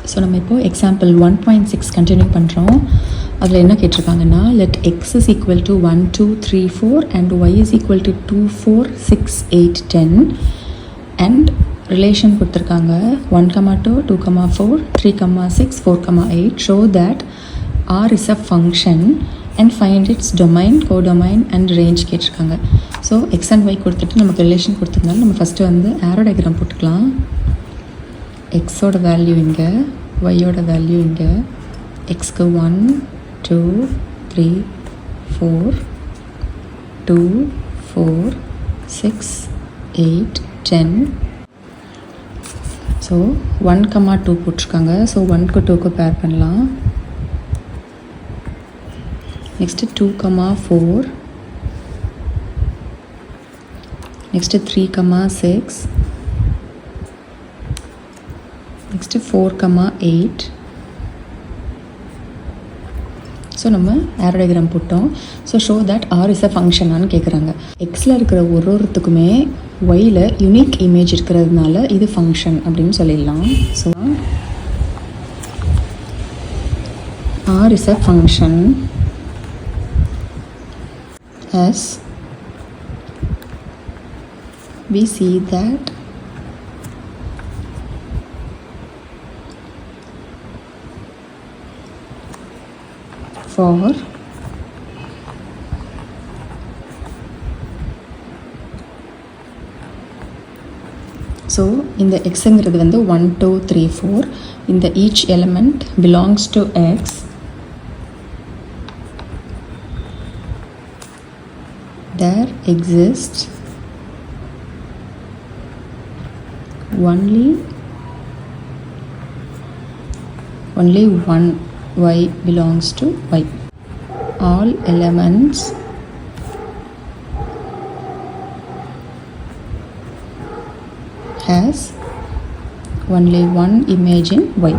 So நம்ம இப்போது example 1.6 continue பண்ணுறோம். அதில் என்ன கேட்டிருக்காங்கன்னா, let x is equal to 1 2 3 4 and y is equal to 2 4 6 8 10 and relation கொடுத்துருக்காங்க 1 2 2 4 3 6 4 8 show that r is a function and find its domain, codomain and range கேட்டிருக்காங்க. So X and Y கொடுத்துட்டு நமக்கு relation கொடுத்துருந்தாலும் நம்ம first வந்து ஆரோ diagram போட்டுக்கலாம். எக்ஸோட value இங்கே, ஒய்யோட வேல்யூ இங்கே. எக்ஸ்க்கு 1 2 3 4 2 4 6 8 10. ஸோ 1 2 போட்டிருக்காங்க. ஸோ 1க்கு 2க்கு பேர் பண்ணலாம். Next 2 4, next 3 6, next 4 8. ஸோ நம்ம ஆரோ டயக்ராம் போட்டோம். So show that R is a ஃபங்க்ஷனான்னு கேட்குறாங்க. எக்ஸில் இருக்கிற ஒருத்தருக்குமே ஒயில் யூனிக் இமேஜ் இருக்கிறதுனால இது ஃபங்க்ஷன் அப்படின்னு சொல்லிடலாம். So R is a function as we see that for so இந்த xங்கிறது வந்து 1 2 3 4 இந்த each element belongs to x. There exists only one y belongs to y. All elements has only one image in y.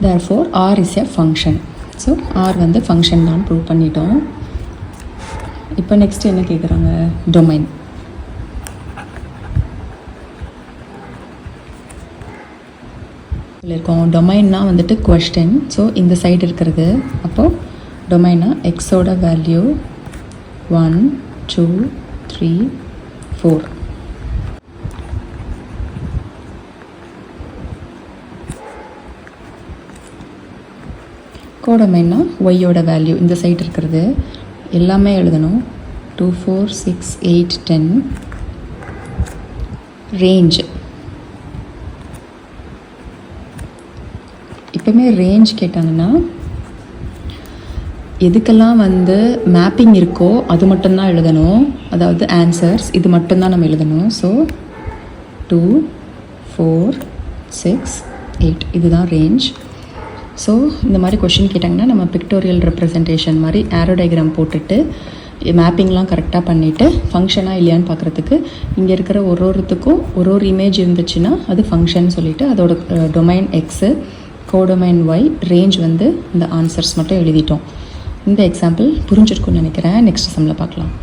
Therefore r is a function. So r வந்து function தான் prove பண்ணிட்டோம். இப்போ next என்ன கேட்குறாங்க, domain. இருக்கோம் டொமைன்னா வந்துட்டு question. So இந்த side இருக்கிறது அப்போது டொமைனா எக்ஸோட வேல்யூ 1 2 3 4. கோடமைன்னா ஒய்யோட வேல்யூ இந்த சைடு இருக்கிறது எல்லாமே எழுதணும். 2 4 6 8 10. ரேஞ்ச், எப்பவுமே ரேஞ்ச் கேட்டாங்கன்னா எதுக்கெல்லாம் வந்து மேப்பிங் இருக்கோ அது மட்டும்தான் எழுதணும். அதாவது ஆன்சர்ஸ் இது மட்டும்தான் நம்ம எழுதணும். ஸோ 2 4 6 8 இதுதான் ரேஞ்ச். ஸோ இந்த மாதிரி கொஷின் கேட்டாங்கன்னா நம்ம பிக்டோரியல் ரெப்ரசன்டேஷன் மாதிரி ஆரோ டயக்ராம் போட்டுட்டு மேப்பிங்லாம் கரெக்டாக பண்ணிவிட்டு ஃபங்க்ஷனாக இல்லையான்னு பார்க்குறதுக்கு இங்கே இருக்கிற ஒருத்துக்கும் ஒரு இமேஜ் இருந்துச்சுன்னா அது ஃபங்க்ஷன் சொல்லிவிட்டு அதோட domain x, codomain y, range வந்து இந்த ஆன்சர்ஸ் மட்டும் எழுதிட்டோம். இந்த எக்ஸாம்பிள் புரிஞ்சிருக்குன்னு நினைக்கிறேன். நெக்ஸ்ட் சம்மில் பார்க்கலாம்.